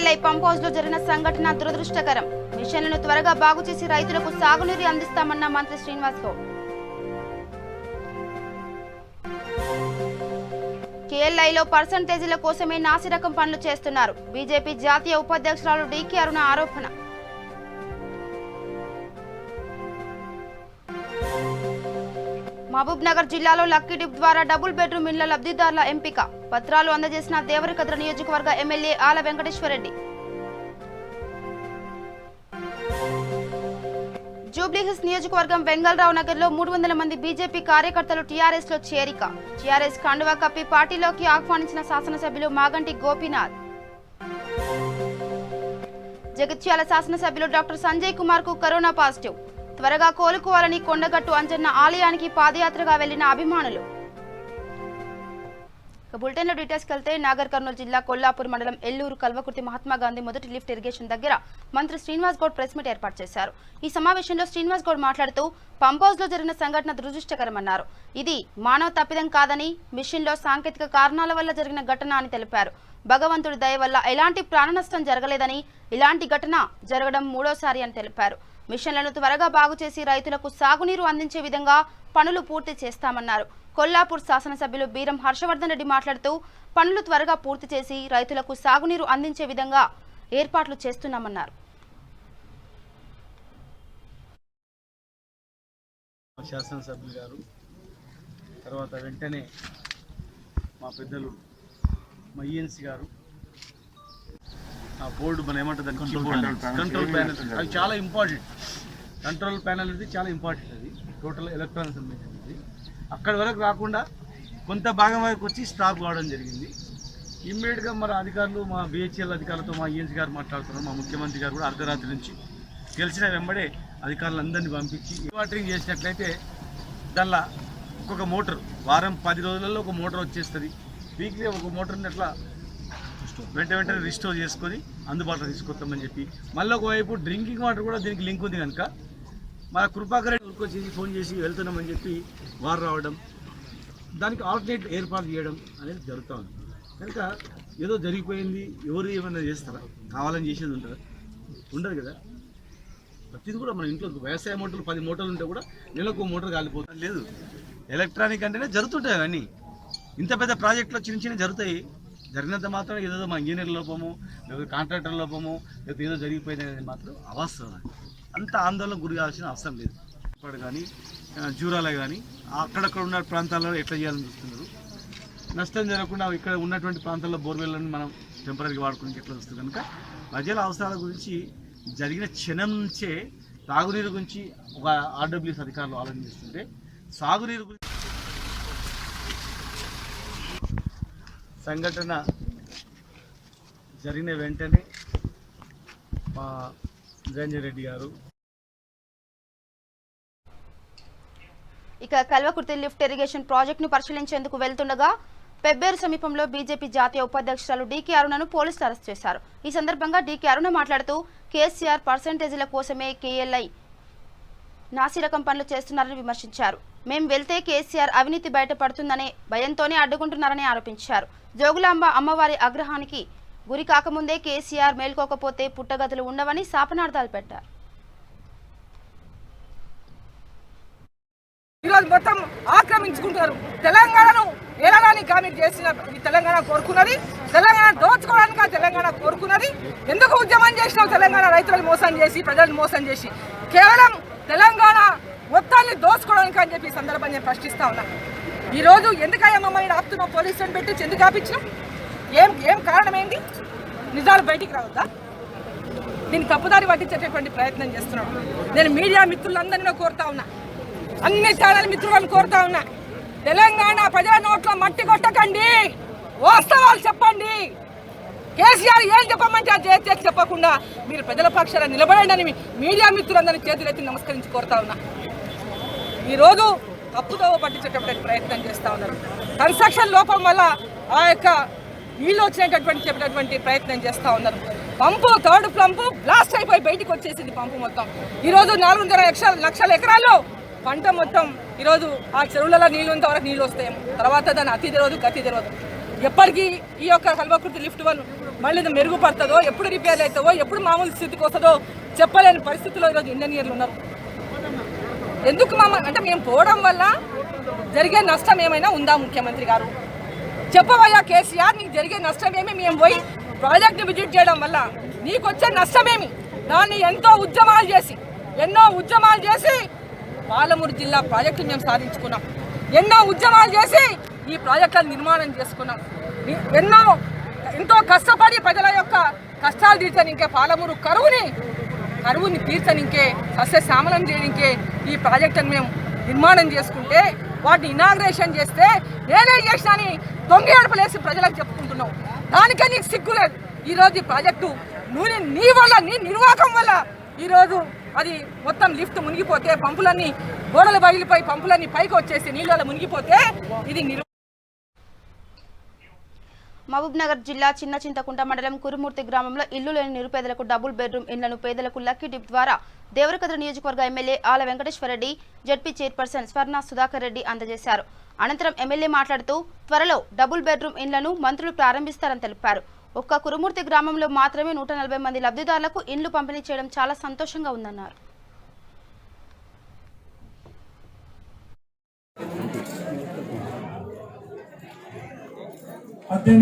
KLI pump house లో జరిగిన సంఘటన దురదృష్టకరం. మిషన్లను త్వరగా బాగు చేసి రైతులకు సాగునీరు అందిస్తామన్న మంత్రి శ్రీనివాస్ గౌడ్. కేఎల్ఐలో పర్సంటేజీల కోసమే నాసిరకం పనులు చేస్తున్నారు. బీజేపీ జాతీయ ఉపాధ్యక్షురాలు డీకే అరుణ ఆరోపణ. మహబూబ్ నగర్ జిల్లాలో లక్కీ డిప్ ద్వారా డబుల్ బెడ్రూమ్ ఇళ్ల లబ్ధిదారుల ఎంపిక. పత్రాలు అందజేసిన దేవరకద్ర నియోజకవర్గ ఎమ్మెల్యే ఆల వెంకటేశ్వరరెడ్డి. జూబ్లీహిల్స్ నియోజకవర్గం వెంగళరావు నగర్ లో 300 మంది బీజేపీ కార్యకర్తలు టీఆర్ఎస్ లో చేరిక. టీఆర్ఎస్ కండువా కప్పి పార్టీలోకి ఆహ్వానించిన శాసనసభ్యులు మాగంటి గోపీనాథ్. జగిత్యాల శాసనసభ్యులు డాక్టర్ సంజయ్ కుమార్ కు కరోనా పాజిటివ్. త్వరగా కోలుకోవాలని కొండగట్టు అంజన్న ఆలయానికి పాదయాత్రగా వెళ్లిన అభిమానులు. బులెటిన్ లో డీటెయిల్స్ వెళ్తే నాగర్ కర్నూలు జిల్లా కొల్లాపూర్ మండలం ఎల్లూరు కల్వకుర్తి మహాత్మాగాంధీ మొదటి లిఫ్ట్ ఇరిగేషన్ దగ్గర మంత్రి శ్రీనివాస్ గౌడ్ ప్రెస్ మీట్ ఏర్పాటు చేశారు. ఈ సమావేశంలో శ్రీనివాస్ గౌడ్ మాట్లాడుతూ పంప్ హౌస్ లో జరిగిన సంఘటన దురదృష్టకరమన్నారు. ఇది మానవ తప్పిదం కాదని, మిషన్ లో సాంకేతిక కారణాల వల్ల జరిగిన ఘటన అని తెలిపారు. భగవంతుడి దయ వల్ల ఎలాంటి ప్రాణ నష్టం జరగలేదని, ఇలాంటి ఘటన జరగడం మూడోసారి అని తెలిపారు. మిషన్లను త్వరగా బాగు చేసి రైతులకు సాగునీరు అందించే విధంగా పనులు పూర్తి చేస్తామన్నారు. కొల్లాపూర్ శాసనసభ్యులు బీరం హర్షవర్ధన్ రెడ్డి మాట్లాడుతూ పనులు త్వరగా పూర్తి చేసి రైతులకు సాగునీరు అందించే విధంగా ఏర్పాట్లు చేస్తున్నామన్నారు. శాసనసభ్యులు గారు తర్వాత వెంటనే మా పెద్దలు మా ఈఎన్సీ గారు ఆ బోర్డు మనం ఏమంటుంది కంట్రోల్ ప్యానెల్ అది చాలా ఇంపార్టెంట్. కంట్రోల్ ప్యానెల్ అనేది చాలా ఇంపార్టెంట్. అది టోటల్ ఎలక్ట్రానిక్ సంబంధించింది. అక్కడి వరకు రాకుండా కొంత భాగం వరకు వచ్చి స్టాప్ కావడం జరిగింది. ఇమ్మీడియట్గా మన అధికారులు, మా బిహెచ్ఎల్ అధికారులతో మా ఈఎన్సీ గారు మాట్లాడుతున్నారు. మా ముఖ్యమంత్రి గారు కూడా అర్ధరాత్రి నుంచి తెలిసిన వెంబడే అధికారులందరినీ పంపించి వాటరింగ్ చేసినట్లయితే దానిలో ఒక్కొక్క మోటార్ వారం 10 రోజులలో ఒక మోటార్ వచ్చేస్తుంది. వీక్లీ ఒక మోటార్ని అట్లా వెంటనే రిస్టోర్ చేసుకొని అందుబాటులో తీసుకొస్తామని చెప్పి, మళ్ళీ ఒకవైపు డ్రింకింగ్ వాటర్ కూడా దీనికి లింక్ ఉంది కనుక మన కృపాకర్ వచ్చేసి ఫోన్ చేసి వెళ్తున్నామని చెప్పి వారు రావడం, దానికి ఆల్టర్నేట్ ఏర్పాటు చేయడం అనేది జరుగుతూ ఉంది. కనుక ఏదో జరిగిపోయింది, ఎవరు ఏమైనా చేస్తారా? కావాలని చేసేది ఉంటుందా? ఉండదు కదా. ప్రతిది కూడా మన ఇంట్లో వ్యవసాయ మోటార్లు 10 మోటార్లు ఉంటే కూడా నెలకు మోటార్ కాలిపోతాం లేదు. ఎలక్ట్రానిక్ అంటేనే జరుగుతుంటాయి అవన్నీ. ఇంత పెద్ద ప్రాజెక్టులో చిన్న చిన్న జరుగుతాయి. జరిగినంత మాత్రం ఏదో మా ఇంజనీర్ లోపము, లేదా కాంట్రాక్టర్ లోపము, లేదా ఏదో జరిగిపోయింది అనేది మాత్రం అవసరం. అంత ఆందోళనకు గురి కావాల్సిన అవసరం లేదు. ఇప్పుడు కానీ జూరాల కానీ అక్కడక్కడ ఉన్న ప్రాంతాల్లో ఎట్లా చేయాలని చూస్తున్నారు. నష్టం జరగకుండా ఇక్కడ ఉన్నటువంటి ప్రాంతాల్లో బోర్వెల్లను మనం టెంపరీగా వాడుకోవడానికి ఎట్లా వస్తుంది. కనుక ప్రజల అవసరాల గురించి జరిగిన క్షణం నుంచే తాగునీరు గురించి ఒక ఆర్డబ్ల్యూఎస్ అధికారులు ఆలోచిస్తుంటే సాగునీరు గురించి సంఘటన జరిగిన వెంటనే మా నిరంజన్ రెడ్డి గారు ఇక కల్వకుర్తి లిఫ్ట్ ఇరిగేషన్ ప్రాజెక్ట్ ను పరిశీలించేందుకు వెళ్తుండగా పెబ్బేరు సమీపంలో బీజేపీ జాతీయ ఉపాధ్యక్షురాలు డీకే అరుణను పోలీసులు అరెస్ట్ చేశారు. ఈ సందర్భంగా డీకే అరుణ మాట్లాడుతూ కేసీఆర్ పర్సంటేజీల కోసమే కేఎల్ఐ నాసిరకం పనులు చేస్తున్నారని విమర్శించారు. మేం వెళ్తే కేసీఆర్ అవినీతి బయటపడుతుందనే భయంతోనే అడ్డుకుంటున్నారని ఆరోపించారు. జోగులాంబ అమ్మవారి ఆగ్రహానికి గురి కాకముందే కేసీఆర్ మేల్కోకపోతే పుట్టగతులు ఉండవని శాపనార్థాలు పెట్టారు. ఈరోజు మొత్తం ఆక్రమించుకుంటారు. తెలంగాణను ఏలాలని కానీ చేసిన తెలంగాణ కోరుకున్నది, తెలంగాణ దోచుకోవడానికి తెలంగాణ కోరుకున్నది. ఎందుకు ఉద్యమం చేసినావు? తెలంగాణ రైతులను మోసం చేసి, ప్రజలను మోసం చేసి, కేవలం తెలంగాణ మొత్తాన్ని దోచుకోవడానికి అని చెప్పి సందర్భంగా నేను ప్రశ్నిస్తా ఉన్నా. ఈరోజు ఎందుకయ్యా మమ్మల్ని ఆపుతున్నావు? పోలీసులను పెట్టి ఎందుకు ఆపించినాం? ఏం కారణం ఏంటి? నిజాలు బయటికి రావద్దా? దీన్ని తప్పుదారి పట్టించేటటువంటి ప్రయత్నం చేస్తున్నాం. నేను మీడియా మిత్రులందరినీ కోరుతా ఉన్నా, అన్ని ఛానల్ మిత్రులను కోరుతా ఉన్నా, తెలంగాణ ప్రజల నోట్లో మట్టి కొట్టకండి, వాస్తవాలు చెప్పండి. కేసీఆర్ ఏం చెప్పమంటే అది చేసి చెప్పకుండా మీరు ప్రజల పక్షాన నిలబడండి అని మీడియా మిత్రులందరినీ చేతులెత్తి నమస్కరించి కోరుతా ఉన్నా. ఈరోజు తప్పుదో పట్టించేటటువంటి ప్రయత్నం చేస్తూ ఉన్నారు. కన్స్ట్రక్షన్ లోపం వల్ల ఆ యొక్క నీళ్ళు వచ్చినటువంటి చెప్పేటటువంటి ప్రయత్నం చేస్తూ ఉన్నారు. పంపు థర్డ్ పంపు బ్లాస్ట్ అయిపోయి బయటికి వచ్చేసింది పంపు మొత్తం. ఈరోజు 4.5 లక్షల ఎకరాల్లో పంట మొత్తం ఈరోజు ఆ చెరువులలో నీళ్ళు ఉన్నంత వరకు నీళ్ళు వస్తాయేమో, తర్వాత దాని అతి తెలియదు గతి తెలియదు. ఎప్పటికీ ఈ యొక్క కల్వకుర్తి లిఫ్ట్ 1 మళ్ళీ మెరుగుపడుతుందో, ఎప్పుడు రిపేర్ అవుతుందో, ఎప్పుడు మామూలు స్థితికి వస్తుందో చెప్పలేని పరిస్థితుల్లో ఈరోజు ఇంజనీర్లు ఉన్నారు. ఎందుకు అంటే మేము పోవడం వల్ల జరిగే నష్టం ఏమైనా ఉందా ముఖ్యమంత్రి గారు? చెప్పవయ్యా కేసీఆర్, నీకు జరిగే నష్టమేమి? మేము పోయి ప్రాజెక్టు విజిట్ చేయడం వల్ల నీకు వచ్చే నష్టమేమి? దాన్ని ఎన్నో ఉద్యమాలు చేసి పాలమూరు జిల్లా ప్రాజెక్టు మేము సాధించుకున్నాం. ఎన్నో ఉద్యమాలు చేసి ఈ ప్రాజెక్టులను నిర్మాణం చేసుకున్నాం. ఎంతో కష్టపడి ప్రజల యొక్క కష్టాలు తీర్చనికే, పాలమూరు కరువుని తీర్చనికే, సస్యశ్యామలం చేయనికే ఈ ప్రాజెక్టును మేము నిర్మాణం చేసుకుంటే, వాటిని ఇనాగ్రేషన్ చేస్తే నేనే చేసినని దొంగ అడుపులేసి ప్రజలకు చెప్పుకుంటున్నావు. దానికే నీకు సిగ్గులేదు. ఈరోజు ఈ ప్రాజెక్టు నీ వల్ల, నీ నిర్వాహకం వల్ల ఈరోజు అది మొత్తం లిఫ్ట్ మునిగిపోతే, పంపులన్నీ గోడలు బయలుపై పంపులన్నీ పైకి వచ్చేసి నీళ్ళలో మునిగిపోతే ఇది మహబూబ్నగర్ జిల్లా చిన్న చింతకుంట మండలం కురుమూర్తి గ్రామంలో ఇల్లు లేని నిరుపేదలకు డబుల్ బెడ్రూమ్ ఇళ్లను పేదలకు లక్కీ డిప్ ద్వారా దేవరకద్ర నియోజకవర్గ ఎమ్మెల్యే ఆల వెంకటేశ్వరరెడ్డి, జడ్పీ చైర్పర్సన్ స్వర్ణ సుధాకర్ రెడ్డి అందజేశారు. అనంతరం ఎమ్మెల్యే మాట్లాడుతూ త్వరలో డబుల్ బెడ్రూమ్ ఇళ్లను మంత్రులు ప్రారంభిస్తారని తెలిపారు. ఒక్క కురుమూర్తి గ్రామంలో మాత్రమే 140 మంది లబ్ధిదారులకు ఇండ్లు పంపిణీ చేయడం చాలా సంతోషంగా ఉందన్నారు. ఒకటి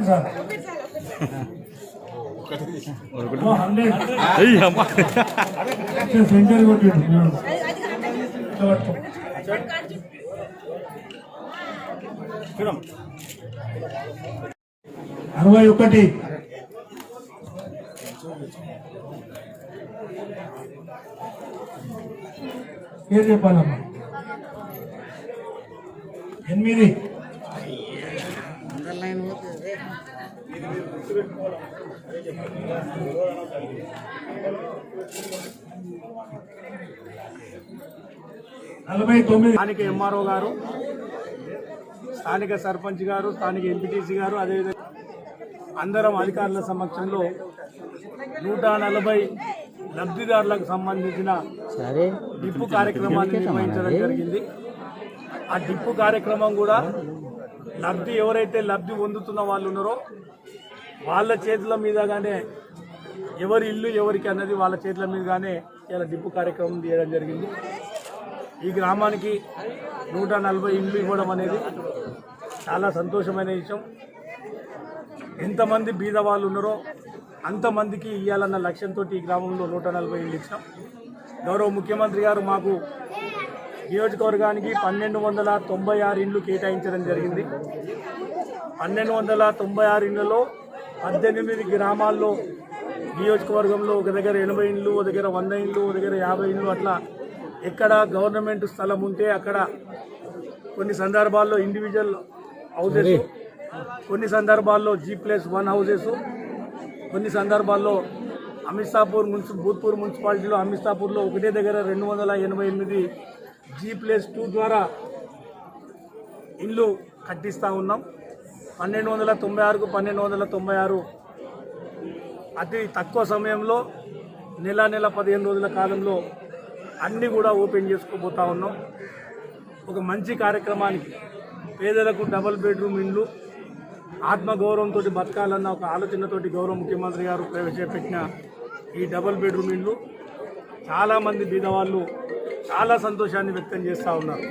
సార్ సెంచరీ కొట్టిండు 61 ఏం చెప్పాలమ్మా 8 49 స్థానిక ఎంఆర్ఓ గారు, స్థానిక సర్పంచ్ గారు, స్థానిక ఎంపీటీసీ గారు, అదేవిధంగా అందరం అధికారుల సమక్షంలో 140 లబ్ధిదారులకు సంబంధించిన డిప్పు కార్యక్రమాన్ని నిర్వహించడం జరిగింది. ఆ డిప్పు కార్యక్రమం కూడా ఎవరైతే లబ్ధి పొందుతున్న వాళ్ళు ఉన్నారో వాళ్ళ చేతుల మీదగానే, ఎవరి ఇల్లు ఎవరికి అన్నది వాళ్ళ చేతుల మీదగానే ఇలా డిప్పు కార్యక్రమం చేయడం జరిగింది. ఈ గ్రామానికి 140 ఇండ్లు ఇవ్వడం అనేది చాలా సంతోషమైన విషయం. ఎంతమంది బీద వాళ్ళు ఉన్నారో అంతమందికి ఇవ్వాలన్న లక్ష్యంతో ఈ గ్రామంలో 140 ఇండ్లు ఇచ్చాం. గౌరవ ముఖ్యమంత్రి గారు మాకు నియోజకవర్గానికి 1296 ఇండ్లు కేటాయించడం జరిగింది. 1296 ఇండ్లలో 18 గ్రామాల్లో నియోజకవర్గంలో ఒక దగ్గర 80 ఇండ్లు, ఒక దగ్గర 100 ఇండ్లు, ఒక దగ్గర 50 ఇండ్లు, అట్లా ఎక్కడ గవర్నమెంట్ స్థలం ఉంటే అక్కడ కొన్ని సందర్భాల్లో ఇండివిజువల్ హౌసెస్, కొన్ని సందర్భాల్లో G+1 హౌసెస్, కొన్ని సందర్భాల్లో భూత్పూర్ మున్సిపాలిటీలో అమిస్తాపూర్లో ఒకటే దగ్గర 288 G+2 ద్వారా ఇండ్లు కట్టిస్తూ ఉన్నాం. 1296కు 1296 అతి తక్కువ సమయంలో నెల 15 రోజుల కాలంలో అన్నీ కూడా ఓపెన్ చేసుకోబోతా ఉన్నాం. ఒక మంచి కార్యక్రమానికి పేదలకు డబుల్ బెడ్రూమ్ ఇండ్లు ఆత్మగౌరవంతో బతకాలన్న ఒక ఆలోచనతోటి గౌరవ ముఖ్యమంత్రి గారు ప్రవేశపెట్టిన ఈ డబుల్ బెడ్రూమ్ ఇండ్లు చాలామంది బీదవాళ్ళు చాలా సంతోషాన్ని వ్యక్తం చేస్తూ ఉన్నారు.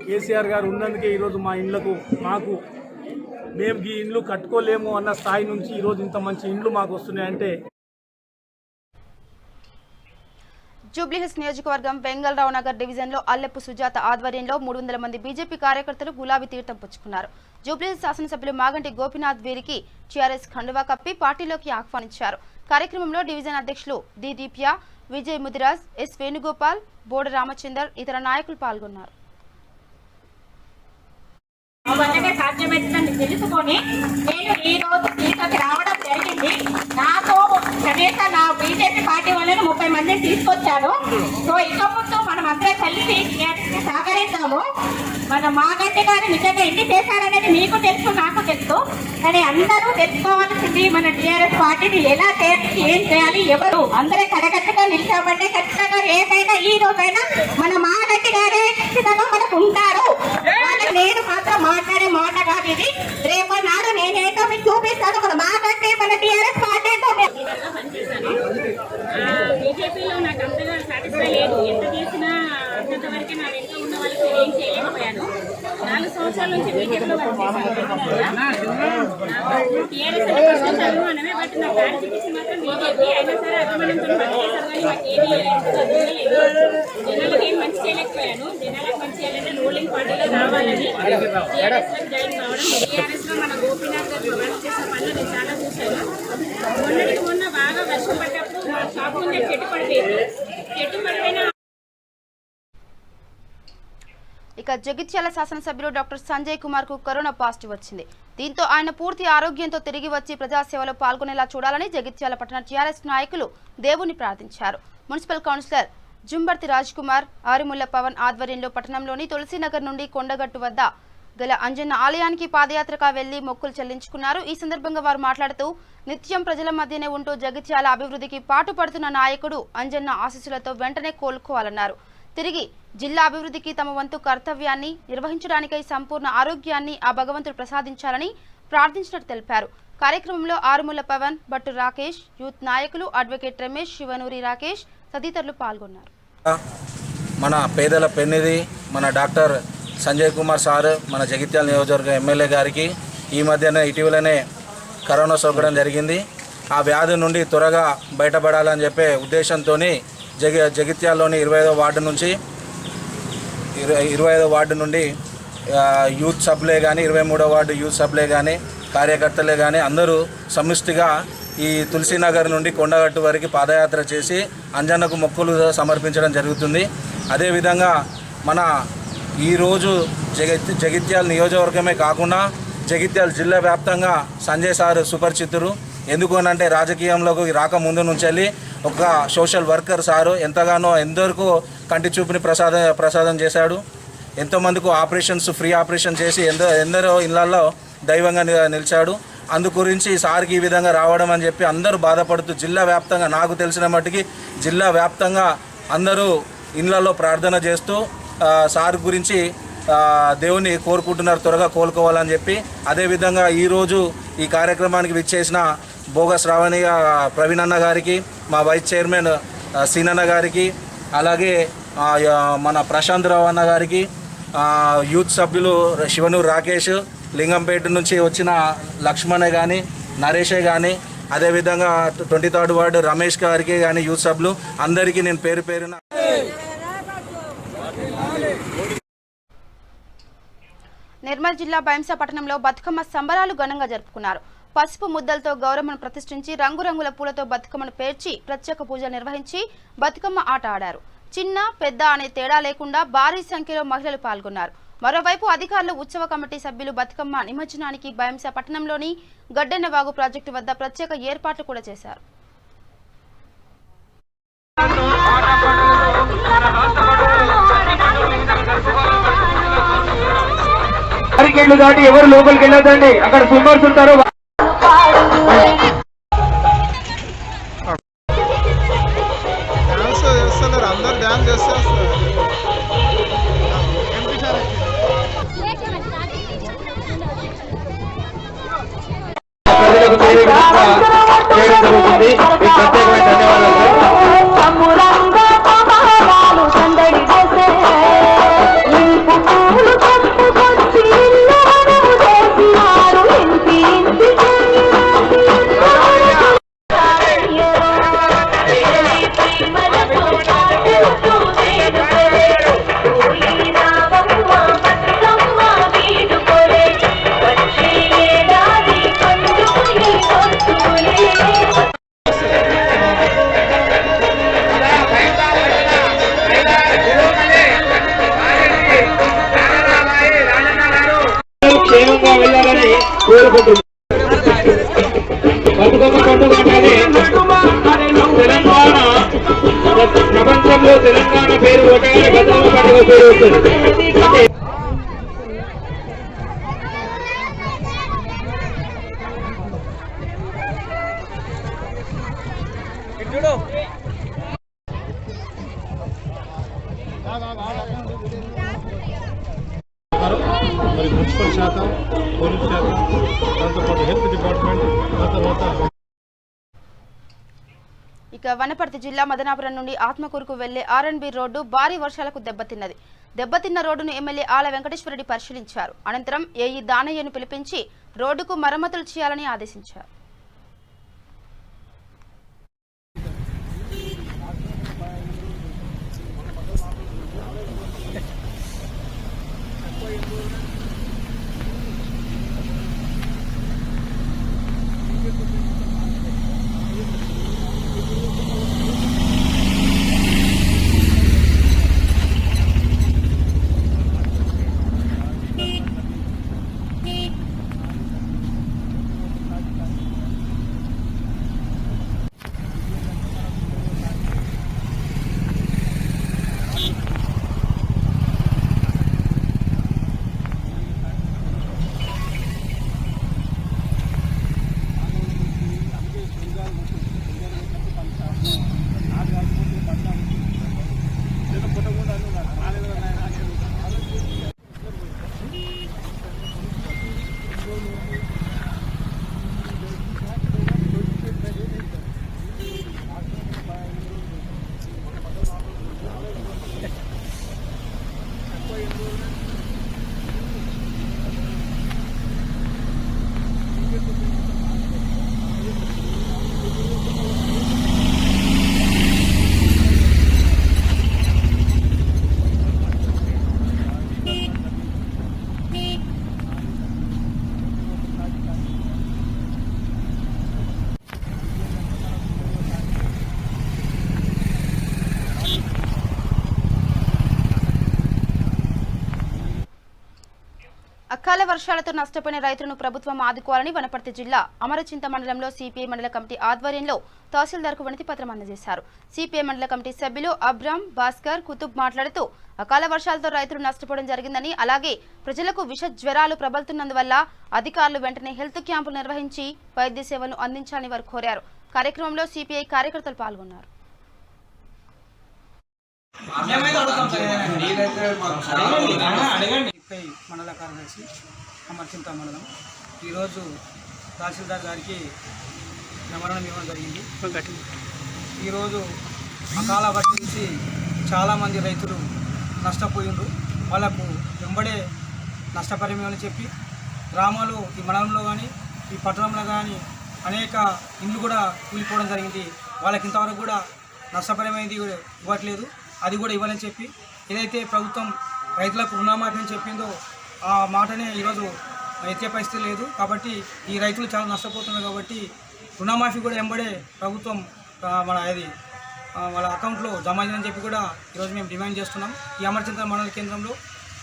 కేసీఆర్ గారు ఉన్నందుకే ఈరోజు మాకు మేము ఈ ఇండ్లు కట్టుకోలేము అన్న స్థాయి నుంచి ఈరోజు ఇంత మంచి ఇండ్లు మాకు వస్తున్నాయంటే. జూబ్లీహిల్స్ నియోజకవర్గం వెంగళరావు నగర్ డివిజన్లో అల్లెప్పు సుజాత ఆధ్వర్యంలో 300 మంది బీజేపీ కార్యకర్తలు గులాబీ తీర్థం పుచ్చుకున్నారు. జూబ్లీహిల్స్ శాసనసభ్యులు మాగంటి గోపీనాథ్ వీరికి టీఆర్ఎస్ కండువా కప్పి పార్టీలోకి ఆహ్వానించారు. కార్యక్రమంలో డివిజన్ అధ్యక్షులు డి దీప్య, విజయ్ ముదిరాజ్, ఎస్ వేణుగోపాల్, బోడ రామచందర్, ఇతర నాయకులు పాల్గొన్నారు. సాధ్యమవుతుందని తెలుసుకొని నేను ఈ రోజు మీతోకి రావడం జరిగింది. నాతో కనీసం నా బీజేపీ పార్టీ వాళ్ళని 30 మందిని తీసుకొచ్చాను. సో ఇక ముందు మనం అందరం కలిసి సహకరిద్దాము. మన మాగంటి గారు నిజంగా ఎన్ని చేశారనేది మీకు తెలుసు, నాకు తెలుసు. కానీ అందరూ తెలుసుకోవాల్సింది మన టీఆర్ఎస్ పార్టీని ఎలా ఏం చేయాలి, ఎవరు అందరూ కడగట్టుగా నిలిచామంటే ఖచ్చితంగా రేపైనా ఈ రోజైనా మన మాగంటి గారే ఖచ్చితంగా మనకు ఉంటారు. నేను మాత్రం మాట్లాడే మాట కాదు ఇది. రేపు నాడు నేనేదో మీకు చూపిస్తాను. మన మాగంటి మన టీఆర్ఎస్ పార్టీతో బీజేపీలో నాకు అంతగా సాటిస్ఫై లేదు. ఎంత చేసినా అంతవరకే నా వెంట ఉన్న వాళ్ళకి ఏం చేయలేకపోయాను. 4 సంవత్సరాల నుంచి బీజేపీలో టీఆర్ఎస్ అంటే కష్టం చదువుమానమే. బట్ నా క్లారిఫికేషన్ మాత్రం బీజేపీ అయినా సరే అభిమానంతో పనిచేశారు. కానీ నాకు ఏది జనాలకు ఏం మంచి చేయలేకపోయాను. జనాలకు మంచి చేయాలంటే రూలింగ్ పార్టీలో రావాలని టీఆర్ఎస్లో జాయిన్ కావడం. టీఆర్ఎస్లో మన గోపీనాథ్ గారు ప్రొవైడ్ చేసిన పనులు నేను చాలా చూశాను. మొన్న బాగా వర్షం పడ్డప్పుడు మా షాప్ ముందే చెట్టు పడిపోయింది. చెట్టు పడిపోయినా ఇక జగిత్యాల శాసనసభ్యులు డాక్టర్ సంజయ్ కుమార్ కు కరోనా పాజిటివ్ వచ్చింది. దీంతో ఆయన పూర్తి ఆరోగ్యంతో తిరిగి వచ్చి ప్రజాసేవలో పాల్గొనేలా చూడాలని జగిత్యాల పట్టణ టీఆర్ఎస్ నాయకులు దేవుని ప్రార్థించారు. మున్సిపల్ కౌన్సిలర్ జుంబర్తి రాజ్ కుమార్, ఆరిముల్ల పవన్ ఆధ్వర్యంలో పట్టణంలోని తులసీనగర్ నుండి కొండగట్టు వద్ద గల అంజన్న ఆలయానికి పాదయాత్రగా వెళ్లి మొక్కులు చెల్లించుకున్నారు. ఈ సందర్భంగా వారు మాట్లాడుతూ నిత్యం ప్రజల మధ్యనే ఉంటూ జగిత్యాల అభివృద్ధికి పాటుపడుతున్న నాయకుడు అంజన్న ఆశీస్సులతో వెంటనే కోలుకోవాలన్నారు. తిరిగి జిల్లా అభివృద్ధికి తమ వంతు కర్తవ్యాన్ని నిర్వహించడానికై సంపూర్ణ ఆరోగ్యాన్ని ఆ భగవంతుడు ప్రసాదించాలని ప్రార్థించినట్టు తెలిపారు. కార్యక్రమంలో ఆరుముల్ల పవన్, భట్టు రాకేష్, యూత్ నాయకులు అడ్వకేట్ రమేష్, శివనూరి రాకేష్ తదితరులు పాల్గొన్నారు. మన పేదల పెన్నిధి మన డాక్టర్ సంజయ్ కుమార్ సార్ మన జగిత్యాల నియోజకవర్గ ఎమ్మెల్యే గారికి ఈ మధ్యనే ఇటీవలనే కరోనా సోకడం జరిగింది. ఆ వ్యాధి నుండి త్వరగా బయటపడాలని చెప్పే ఉద్దేశంతో జగిత్యాలలోని 25వ వార్డు నుండి యూత్ సభ్యులే కానీ 23వ వార్డు యూత్ సభ్యులే కానీ కార్యకర్తలే కానీ అందరూ సమిష్టిగా ఈ తులసీనగర్ నుండి కొండగట్టు వరకు పాదయాత్ర చేసి అంజన్నకు మొక్కులు సమర్పించడం జరుగుతుంది. అదేవిధంగా మన ఈరోజు జగిత్యాల నియోజకవర్గమే కాకుండా జగిత్యాల జిల్లా వ్యాప్తంగా సంజయ్ సార్ సుపరిచితులు. ఎందుకు అనంటే రాజకీయంలోకి రాకముందు నుంచి వెళ్ళి ఒక సోషల్ వర్కర్ సారు ఎంతగానో ఎందరికో కంటి చూపుని ప్రసాదం చేశాడు. ఎంతోమందికి ఆపరేషన్స్ ఫ్రీ ఆపరేషన్ చేసి ఎందరో ఇళ్లలో దైవంగా నిలిచాడు. అందు గురించి సార్కి ఈ విధంగా రావడం అని చెప్పి అందరూ బాధపడుతూ జిల్లా వ్యాప్తంగా నాకు తెలిసిన మట్టుకి జిల్లా వ్యాప్తంగా అందరూ ఇళ్లలో ప్రార్థన చేస్తూ సార్ గురించి దేవుని కోరుకుంటున్నారు త్వరగా కోలుకోవాలని చెప్పి. అదేవిధంగా ఈరోజు ఈ కార్యక్రమానికి విచ్చేసిన భోగ శ్రావణి ప్రవీణ్ అన్న గారికి, మా వైస్ చైర్మన్ సీనన్న గారికి, అలాగే మన ప్రశాంత్ రావు అన్న గారికి, యూత్ సభ్యులు శివనూరు రాకేష్, లింగంపేట నుంచి వచ్చిన లక్ష్మణే కానీ నరేషే కానీ, అదేవిధంగా 23rd వార్డు రమేష్ గారికి కానీ యూత్ సభ్యులు అందరికీ నేను పేరు పేరున నిర్మల్ జిల్లా బైంసా పట్టణంలో బతుకమ్మ సంబరాలు ఘనంగా జరుపుకున్నారు. పసుపు ముద్దలతో గౌరమ్మను ప్రతిష్ఠించి రంగురంగుల పూలతో బతుకమ్మను పేర్చి ప్రత్యేక పూజలు నిర్వహించి బతుకమ్మ ఆట ఆడారు. చిన్న పెద్ద అనే తేడా లేకుండా భారీ సంఖ్యలో మహిళలు పాల్గొన్నారు. మరోవైపు అధికారులు, ఉత్సవ కమిటీ సభ్యులు బతుకమ్మ నిమజ్జనానికి బైంసా పట్టణంలోని గడ్డెన్నవాగు ప్రాజెక్టు వద్ద ప్రత్యేక ఏర్పాట్లు కూడా చేశారు. బ్యారికేడ్లు దాటి ఎవరు లోపలికి వెళ్ళొద్దండి, అక్కడ స్విమ్మర్స్ ఉంటారు. అందరు డ్యాన్స్ చేస్తారు. ప్రత్యేకమైన క్షేమంగా వెళ్ళాలని కోరుకుంటున్నాను. బతుకమ్మ పండుగ తెలంగాణ ప్రపంచంలో తెలంగాణ పేరు ఒకటే బతుకమ్మ పండుగ పేరు వస్తుంది. మరి మున్సిపల్ శాఖ, పోలీస్ శాఖ, దాంతోపాటు హెల్త్ డిపార్ట్మెంట్, తర్వాత ఇక వనపర్తి జిల్లా మదనాపురం నుండి ఆత్మకూరుకు వెళ్లే R&B రోడ్డు భారీ వర్షాలకు దెబ్బతిన్నది. దెబ్బతిన్న రోడ్డును ఎమ్మెల్యే ఆల వెంకటేశ్వరరెడ్డి పరిశీలించారు. అనంతరం ఏఈ దానయ్యను పిలిపించి రోడ్డుకు మరమ్మతులు చేయాలని ఆదేశించారు. అకాల వర్షాలతో నష్టపోయిన రైతులను ప్రభుత్వం ఆదుకోవాలని వనపర్తి జిల్లా అమరచింత మండలంలో సిపిఐ మండల కమిటీ ఆధ్వర్యంలో తహసీల్దార్కు వినతి పత్రం అందజేశారు. సిపిఐ మండల కమిటీ సభ్యులు అబ్రామ్, భాస్కర్, కుతుబ్ మాట్లాడుతూ అకాల వర్షాలతో రైతులు నష్టపోవడం జరిగిందని, అలాగే ప్రజలకు విష జ్వరాలు ప్రబలుతున్నందువల్ల అధికారులు వెంటనే హెల్త్ క్యాంపులు నిర్వహించి వైద్య సేవలను అందించాలని వారు కోరారు. కార్యక్రమంలో సిపిఐ కార్యకర్తలు పాల్గొన్నారు. మండల కార్యదర్శి అమర్చింత మండలం ఈరోజు తహసీల్దార్ గారికి మెమోరాండం ఇవ్వడం జరిగింది. ఈరోజు అకాల వర్షం నుంచి చాలామంది రైతులు నష్టపోయిండ్రు. వాళ్ళకు వెంబడే నష్టపరిహారం అని చెప్పి గ్రామాలు ఈ మండలంలో కానీ ఈ పట్టణంలో కానీ అనేక ఇండ్లు కూడా కూలిపోవడం జరిగింది. వాళ్ళకి ఇంతవరకు కూడా నష్టపరిమైంది ఇవ్వట్లేదు, అది కూడా ఇవ్వాలని చెప్పి ఏదైతే ప్రభుత్వం రైతులకు రుణమాఫీ అని చెప్పిందో ఆ మాటనే ఈరోజు ఎత్తే పరిస్థితి లేదు. కాబట్టి ఈ రైతులు చాలా నష్టపోతున్నారు. కాబట్టి రుణమాఫీ కూడా వెంబడే ప్రభుత్వం వాళ్ళ అకౌంట్లో జమ అయిందని చెప్పి కూడా ఈరోజు మేము డిమాండ్ చేస్తున్నాం. ఈ అమరచింత మండల కేంద్రంలో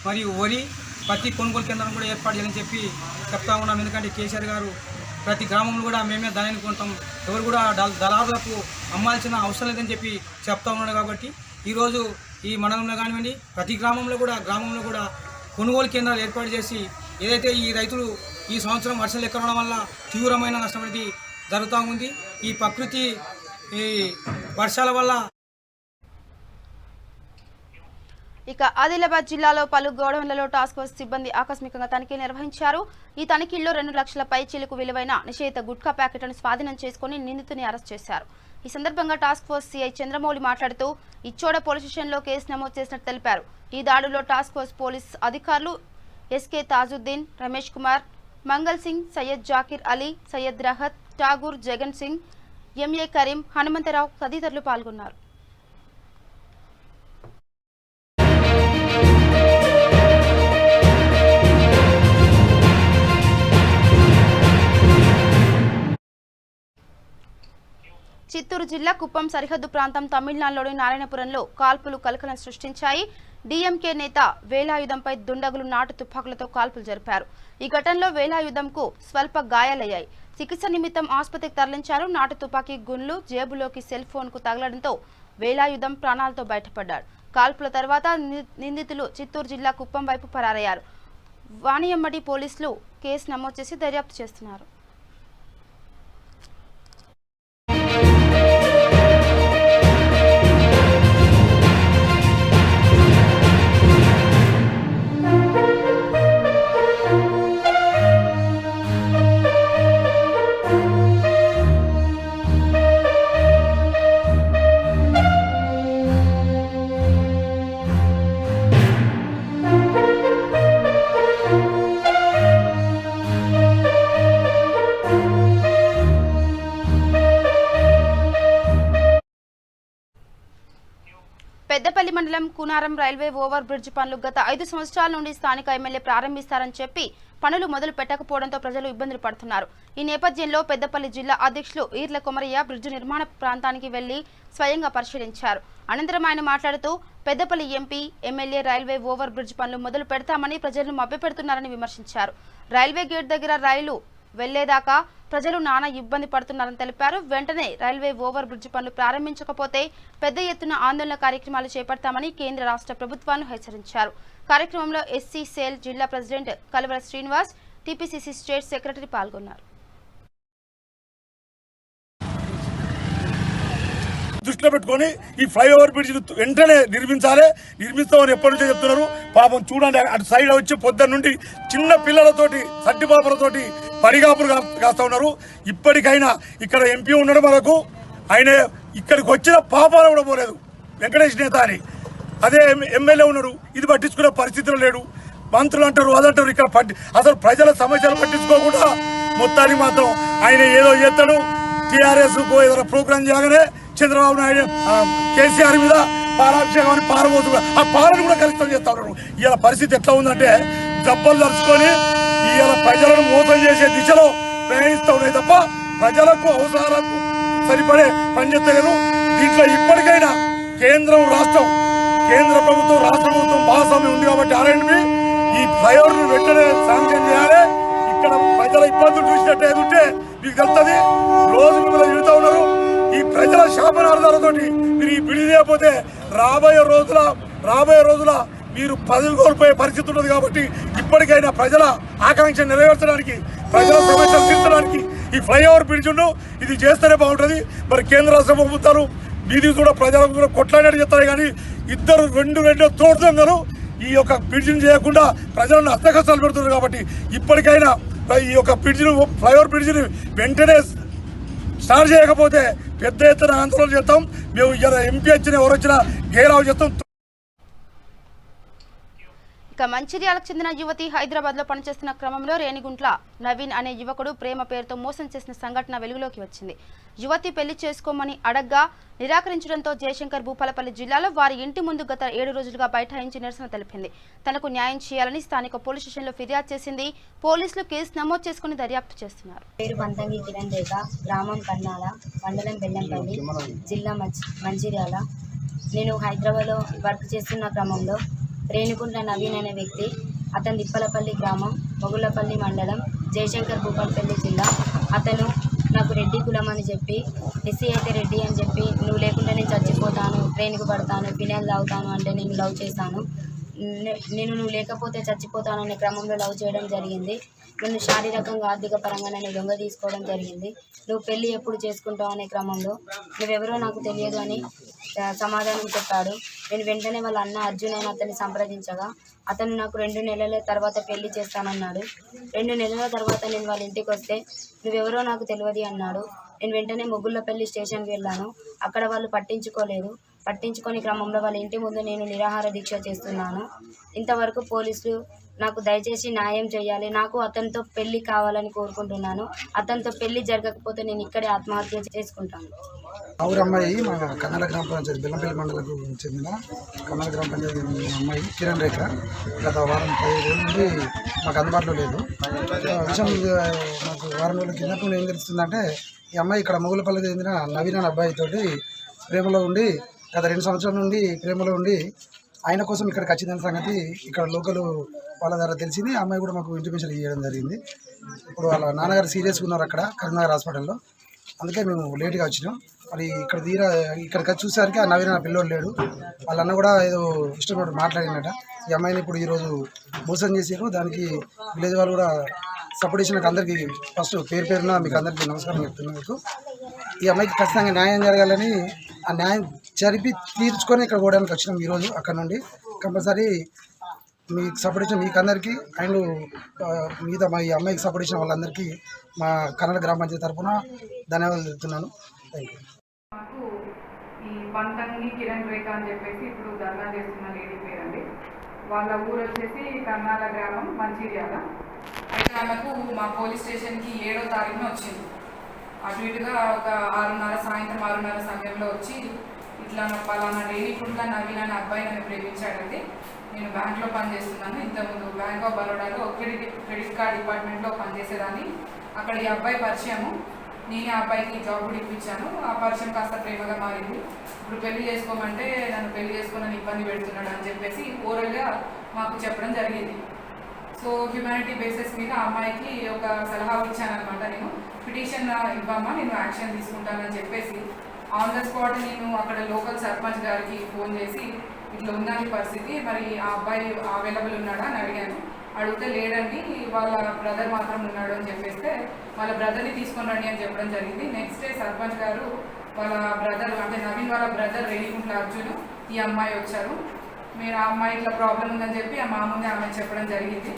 మరియు వరి పత్తి కొనుగోలు కేంద్రం కూడా ఏర్పాటు చేయాలని చెప్పి చెప్తా ఉన్నాం. ఎందుకంటే కేసీఆర్ గారు ప్రతి గ్రామంలో కూడా మేమే ధాన్యాన్ని కొంటాం, ఎవరు కూడా దళారులకు అమ్మాల్సిన అవసరం లేదని చెప్పి చెప్తా ఉన్నాడు. కాబట్టి ఈరోజు ఈ మండలంలో కానివ్వండి ప్రతి గ్రామంలో కూడా కొనుగోలు కేంద్రాలు ఏర్పాటు చేసి ఏదైతే ఈ రైతులు ఈ సంవత్సరం వర్షాలు ఎక్కడం వల్ల తీవ్రమైన నష్టం అనేది జరుగుతూ ఉంది. ఈ ప్రకృతి ఈ వర్షాల వల్ల ఇక ఆదిలాబాద్ జిల్లాలో పలు గోడౌన్లలో టాస్క్ ఫోర్స్ సిబ్బంది ఆకస్మికంగా తనిఖీ నిర్వహించారు. ఈ తనిఖీల్లో 2 లక్షల పైచీలకు విలువైన నిషేధిత గుట్కా ప్యాకెట్లను స్వాధీనం చేసుకుని నిందితుని అరెస్ట్ చేశారు. ఈ సందర్భంగా టాస్క్ ఫోర్స్ సిఐ చంద్రమౌళి మాట్లాడుతూ ఇచ్చోడ పోలీస్ స్టేషన్లో కేసు నమోదు చేసినట్టు తెలిపారు. ఈ దాడుల్లో టాస్క్ ఫోర్స్ పోలీస్ అధికారులు ఎస్కే తాజుద్దీన్, రమేష్ కుమార్, మంగల్ సింగ్, సయ్యద్ జాకిర్ అలీ, సయ్యద్ రహత్, ఠాగూర్, జగన్ సింగ్, ఎంఏ కరీం, హనుమంతరావు తదితరులు పాల్గొన్నారు. చిత్తూరు జిల్లా కుప్పం సరిహద్దు ప్రాంతం తమిళనాడులోని నారాయణపురంలో కాల్పులు కలకలం సృష్టించాయి. డీఎంకే నేత వేలాయుధంపై దుండగులు నాటు తుపాకులతో కాల్పులు జరిపారు. ఈ ఘటనలో వేలాయుధంకు స్వల్ప గాయాలయ్యాయి. చికిత్స నిమిత్తం ఆసుపత్రికి తరలించారు. నాటు తుపాకీ గుండ్లు జేబులోకి సెల్ ఫోన్కు తగలడంతో వేలాయుధం ప్రాణాలతో బయటపడ్డాడు. కాల్పుల తర్వాత నిందితులు చిత్తూరు జిల్లా కుప్పం వైపు పరారయ్యారు. వాణియమ్మడి పోలీసులు కేసు నమోదు చేసి దర్యాప్తు చేస్తున్నారు. పెద్దపల్లి మండలం కునారం రైల్వే ఓవర్ బ్రిడ్జ్ పనులు గత 5 సంవత్సరాల నుండి స్థానిక ఎమ్మెల్యే ప్రారంభిస్తారని చెప్పి పనులు మొదలు పెట్టకపోవడంతో ప్రజలు ఇబ్బందులు పడుతున్నారు. ఈ నేపథ్యంలో పెద్దపల్లి జిల్లా అధ్యక్షులు ఈర్ల కొమరయ్య బ్రిడ్జ్ నిర్మాణ ప్రాంతానికి వెళ్లి స్వయంగా పరిశీలించారు. అనంతరం ఆయన మాట్లాడుతూ Peddapalli MP MLA railway over bridge పనులు మొదలు పెడతామని ప్రజలను మభ్యపెడుతున్నారని విమర్శించారు. రైల్వే గేట్ దగ్గర రైలు వెళ్లేదాకా ప్రజలు నానా ఇబ్బంది పడుతున్నారని తెలిపారు. వెంటనే రైల్వే ఓవర్ బ్రిడ్జ్ పనులు ప్రారంభించకపోతే పెద్ద ఎత్తున ఆందోళన కార్యక్రమాలు చేపడతామని కేంద్ర రాష్ట్ర ప్రభుత్వాలను హెచ్చరించారు. కార్యక్రమంలో ఎస్సీ సేల్ జిల్లా ప్రెసిడెంట్ కలవర శ్రీనివాస్, టీపీసీసీ స్టేట్ సెక్రటరీ పాల్గొన్నారు. దృష్టిలో పెట్టుకొని ఈ ఫ్లైఓవర్ బ్రిడ్జ్ వెంటనే నిర్మిస్తామని ఎప్పటి నుంచో చెప్తున్నారు. పాపం చూడండి, అటు సైడ్ వచ్చి పొద్దున్న నుండి చిన్న పిల్లలతోటి సడ్డిపాపలతోటి పడిగాపులు కాస్తా ఉన్నారు. ఇప్పటికైనా ఇక్కడ ఎంపీ ఉన్నాడు, మనకు ఆయన ఇక్కడికి వచ్చిన పాపాలు కూడా పోలేదు, వెంకటేష్ నేత అని. అదే ఎమ్మెల్యే ఉన్నాడు, ఇది పట్టించుకునే పరిస్థితిలో లేడు. మంత్రులు అంటారు, అదంటారు. ఇక్కడ అసలు ప్రజల సమస్యలు పట్టించుకోకుండా మొత్తానికి మాత్రం ఆయన ఏదో చేస్తాడు. టీఆర్ఎస్ ఏదైనా ప్రోగ్రాం చేయగానే చంద్రబాబు నాయుడు కేసీఆర్ మీద పాలాభిషేకం అని పారబోతు ఆ పాలను కూడా కలుషితం చేస్తా ఉన్నారు. ఇవాళ పరిస్థితి ఎట్లా ఉందంటే దెబ్బలు తరుచుకొని ఇవాళ ప్రజలను మోసం చేసే దిశలో ప్రయాణిస్తూ ఉన్నాయి తప్ప ప్రజలకు అవసరాలకు సరిపడే పనిచేస్తలేరు. దీంట్లో ఇప్పటికైనా కేంద్రం కేంద్ర ప్రభుత్వం రాష్ట్ర ప్రభుత్వం భాగస్వామ్యం ఉంది కాబట్టి ఆర్ఎండ్బి ఈ ఫ్లైఓవర్ను వెంటనే శాంక్షన్ చేయాలి. ఇక్కడ ప్రజల ఇబ్బందులు చూసినట్టు ఏదుంటే మీకు తెలుస్తుంది. రోజు మిమ్మల్ని తిరుగుతూ ఉన్నారు. ఈ ప్రజల శాపనార్థాలతో మీరు ఈ బిడి చేయకపోతే రాబోయే రోజుల మీరు పదవి కోల్పోయే పరిస్థితి ఉన్నది. కాబట్టి ఇప్పటికైనా ప్రజల ఆకాంక్ష నెరవేర్చడానికి, ప్రజల సమస్యలు తీర్చడానికి ఈ ఫ్లైఓవర్ బ్రిడ్జ్ను ఇది చేస్తేనే బాగుంటుంది. మరి కేంద్ర రాష్ట్ర ప్రభుత్వాలు మీది కూడా ప్రజలకు కూడా కొట్లాడినట్టు చెప్తారు. కానీ ఇద్దరు రెండు తోడుదొంగలు ఈ యొక్క బ్రిడ్జిని చేయకుండా ప్రజలను అస్తకష్టాలు పెడుతున్నారు. కాబట్టి ఇప్పటికైనా ఈ యొక్క ఫ్లైఓవర్ బ్రిడ్జిని వెంటనే స్టార్ట్ చేయకపోతే పెద్ద ఎత్తున ఆందోళన చేస్తాం. మేము ఎంపీ వచ్చిన ఎవరు వచ్చినా గేరావు చేస్తాం. ఇక మంచిర్యాలకు చెందిన యువతి హైదరాబాద్ లో పనిచేస్తున్న క్రమంలో రేణిగుంట్ల నవీన్ అనే యువకుడు ప్రేమ పేరుతో మోసం చేసిన సంఘటన వెలుగులోకి వచ్చింది. యువతి పెళ్లి చేసుకోమని అడగ్గా నిరాకరించడంతో జయశంకర్ భూపాలపల్లి జిల్లాలో వారి ఇంటి ముందు గత 7 రోజులుగా బైఠాయించి నిరసన తెలిపింది. తనకు న్యాయం చేయాలని స్థానిక పోలీస్ స్టేషన్లో ఫిర్యాదు చేసింది. పోలీసులు కేసు నమోదు చేసుకుని దర్యాప్తు చేస్తున్నారు. పేరు పంతంగి కిరణ్ రేఖ, గ్రామం కన్నాల, మండలం బెల్లంపల్లి, జిల్లా మంచిర్యాల. నేను హైదరాబాద్లో వర్క్ చేస్తున్న క్రమంలో రేణిగుంట్ల నవీన్ అనే వ్యక్తి, అతను తిప్పలపల్లి గ్రామం, మొగుళ్ళపల్లి మండలం, జయశంకర్ భూపాలపల్లి జిల్లా. అతను నాకు రెడ్డి కులం అని చెప్పి, ఎస్సీ అయితే రెడ్డి అని చెప్పి, నువ్వు లేకుండా నేను చచ్చిపోతాను, ట్రైన్కు పడతాను, ఫినాయిల్ తాగుతాను అంటే నేను లవ్ చేశాను. నువ్వు లేకపోతే చచ్చిపోతాను అనే క్రమంలో లవ్ చేయడం జరిగింది. నన్ను శారీరకంగా ఆర్థిక పరంగా నన్ను దొంగ తీసుకోవడం జరిగింది. నువ్వు పెళ్ళి ఎప్పుడు చేసుకుంటావు అనే క్రమంలో నువ్వెవరో నాకు తెలియదు అని సమాధానం చెప్పాడు. నేను వెంటనే వాళ్ళ అన్న అర్జున్ అని అతన్ని సంప్రదించగా అతను నాకు 2 నెలల తర్వాత పెళ్లి చేస్తానన్నాడు. 2 నెలల తర్వాత నేను వాళ్ళ ఇంటికి వస్తే నువ్వెవరో నాకు తెలియదు అన్నాడు. నేను వెంటనే మొగుళ్ళపల్లి స్టేషన్కి వెళ్ళాను. అక్కడ వాళ్ళు పట్టించుకొని క్రమంలో వాళ్ళ ఇంటి ముందు నేను నిరాహార దీక్ష చేస్తున్నాను. ఇంతవరకు పోలీసులు నాకు దయచేసి న్యాయం చేయాలి. నాకు అతనితో పెళ్లి కావాలని కోరుకుంటున్నాను. అతనితో పెళ్లి జరగకపోతే నేను ఇక్కడే ఆత్మహత్య చేసుకుంటాను. ఆవురు అమ్మాయి మా కన్నడ గ్రామ పంచాయతీ బెల్లంపల్లి మండలకు చెందిన కన్నడ గ్రామ పంచాయతీ అమ్మాయి కిరణ్ రేఖ గత వారం 10 రోజుల నుండి మాకు అందుబాటులో లేదు. విషయం మాకు వారం రోజుల కిందట ఏం తెలుస్తుందంటే, ఈ అమ్మాయి ఇక్కడ మొగులపల్లికి చెందిన నవీన్ అనే అబ్బాయితోటి ప్రేమలో ఉండి గత 2 సంవత్సరాల నుండి ప్రేమలో ఉండి ఆయన కోసం ఇక్కడికి వచ్చిందనే సంగతి ఇక్కడ లోకల్ వాళ్ళ ద్వారా తెలిసింది. ఆ అమ్మాయి కూడా మాకు ఇంటిమేషన్ ఇవ్వడం జరిగింది. ఇప్పుడు వాళ్ళ నాన్నగారు సీరియస్గా ఉన్నారు అక్కడ కరీంనగర్ హాస్పిటల్లో. అందుకే మేము లేట్గా వచ్చినాం. మరి ఇక్కడికి వచ్చి చూసేసరికి ఆ నవీన పిల్లోడు లేడు. వాళ్ళ అన్న కూడా ఏదో ఇష్టం మాట్లాడినట. ఈ అమ్మాయిని ఇప్పుడు ఈరోజు మోసం చేసారు. దానికి విలేజ్ వాళ్ళు కూడా సపోర్ట్ చేసిన అందరికీ ఫస్ట్ పేరున మీకు అందరికీ నమస్కారం చెప్తున్నాను. ఈ అమ్మాయికి ఖచ్చితంగా న్యాయం జరగాలని, ఆ న్యాయం జరిపి తీర్చుకొని ఇక్కడ పోవడానికి వచ్చినాం ఈరోజు. అక్కడ నుండి కంపల్సరీ మీకు సపోర్ట్ ఇచ్చిన మీకు అందరికీ అండ్ మిగతా మా ఈ అమ్మాయికి సపోర్ట్ ఇచ్చిన వాళ్ళందరికీ మా కన్నడ గ్రామ పంచాయతీ తరఫున ధన్యవాదాలు చెప్తున్నాను. Thank you. మాకు ఈ పంతంగి కిరణ్ రేఖ అని చెప్పేసి ఇప్పుడు ధర్నా చేస్తున్న లేడీ పేరండి. వాళ్ళ ఊరు వచ్చేసి కర్నాల గ్రామం మంచిర్యాల. అయితే వాళ్ళకు మా పోలీస్ స్టేషన్కి 7వ తారీఖున వచ్చింది. అటు ఇటుగా ఒక 6:30 సాయంత్రం 6:30 సమయంలో వచ్చి ఇట్లా పలానా రేణికుంట్ల నవీన్ అనే అబ్బాయి నన్ను ప్రేమించాడండి. నేను బ్యాంక్లో పనిచేస్తున్నాను. ఇంతకుముందు బ్యాంక్ ఆఫ్ బరోడాలో క్రెడిట్ కార్డ్ డిపార్ట్మెంట్లో పనిచేసేదాన్ని. అక్కడ ఈ అబ్బాయి పరిచయము, నేనే ఆ అబ్బాయికి జాబ్ కూడా ఇప్పించాను. ఆ పరిచయం కాస్త ప్రేమగా మారింది. ఇప్పుడు పెళ్లి చేసుకోమంటే నన్ను పెళ్లి చేసుకోనని ఇబ్బంది పెడుతున్నాడు అని చెప్పేసి ఓరల్గా మాకు చెప్పడం జరిగింది. సో హ్యూమానిటీ బేసిస్ మీద ఆ అమ్మాయికి ఒక సలహా ఇచ్చానమాట. నేను పిటిషన్ ఇవ్వమ్మా, నేను యాక్షన్ తీసుకుంటానని చెప్పేసి ఆన్ ద స్పాట్ నేను అక్కడ లోకల్ సర్పంచ్ గారికి ఫోన్ చేసి ఇట్లా ఉన్నది పరిస్థితి, మరి ఆ అబ్బాయి అవైలబుల్ ఉన్నాడా అని అడిగాను. అడిగితే లేడండి, వాళ్ళ బ్రదర్ మాత్రం ఉన్నాడు అని చెప్పేస్తే వాళ్ళ బ్రదర్ని తీసుకొని రండి అని చెప్పడం జరిగింది. నెక్స్ట్ డే సర్పంచ్ గారు వాళ్ళ బ్రదర్ అంటే నవీన్ వాళ్ళ బ్రదర్ రేణికుంట్ల అర్జున్ ఈ అమ్మాయి వచ్చారు. మీరు ఆ అమ్మాయి ఇట్లా ప్రాబ్లం ఉందని చెప్పి మా ముందే ఆమె చెప్పడం జరిగింది.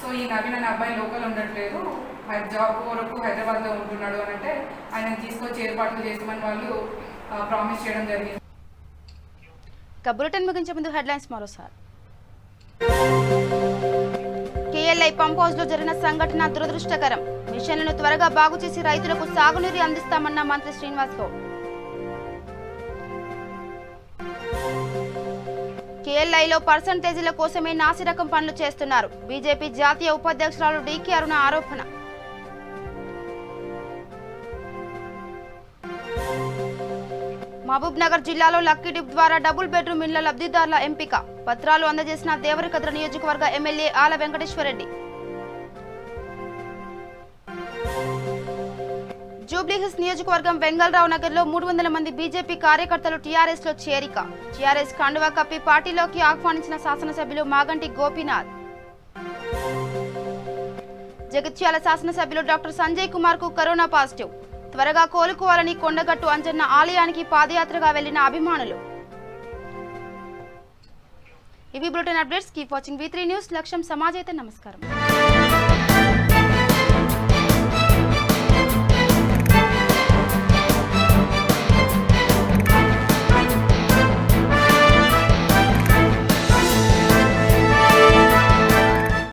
సో ఈ నవీన్ అనే అబ్బాయి లోకల్ ఉండట్లేదు, జాబ్ వరకు హైదరాబాద్లో ఉంటున్నాడు అని అంటే ఆయన తీసుకొచ్చి ఏర్పాట్లు చేసామని వాళ్ళు ప్రామిస్ చేయడం జరిగింది. బులెటిన్ ముగించే ముందు హెడ్లైన్స్ మరోసారి. కేఎల్ఐ పంప్ హౌస్ లో జరిగిన సంఘటన దురదృష్టకరం. మిషన్లను త్వరగా బాగు చేసి రైతులకు సాగునీరు అందిస్తామన్న మంత్రి శ్రీనివాస్ గౌడ్. కేఎల్ఐలో పర్సంటేజీల కోసమే నాసిరకం పనులు చేస్తున్నారు. బీజేపీ జాతీయ ఉపాధ్యక్షురాలు డీకే అరుణ ఆరోపణ. మహబూబ్ నగర్ జిల్లాలో లక్కీ డిప్ ద్వారా డబుల్ బెడ్రూమ్ ఇళ్ల లబ్ధిదారుల ఎంపిక. పత్రాలు అందజేసిన దేవరకద్ర నియోజకవర్గ ఎమ్మెల్యే ఆల వెంకటేశ్వరరెడ్డి. జూబ్లీహిల్స్ నియోజకవర్గం వెంగళరావు నగర్ లో 300 మంది బీజేపీ కార్యకర్తలు టీఆర్ఎస్ లో చేరిక. టీఆర్ఎస్ కండువా కప్పి పార్టీలోకి ఆహ్వానించిన శాసనసభ్యులు మాగంటి గోపీనాథ్. జగిత్యాల శాసనసభ్యులు డాక్టర్ సంజయ్ కుమార్ కు కరోనా పాజిటివ్. త్వరగా కోలుకోవాలని కొండగట్టు అంజన్న ఆలయానికి పాదయాత్రగా వెళ్లిన అభిమానులు. ఇవి bulletin updates. Keep watching V3 news. లక్ష్యం సమాజైతే. నమస్కారం.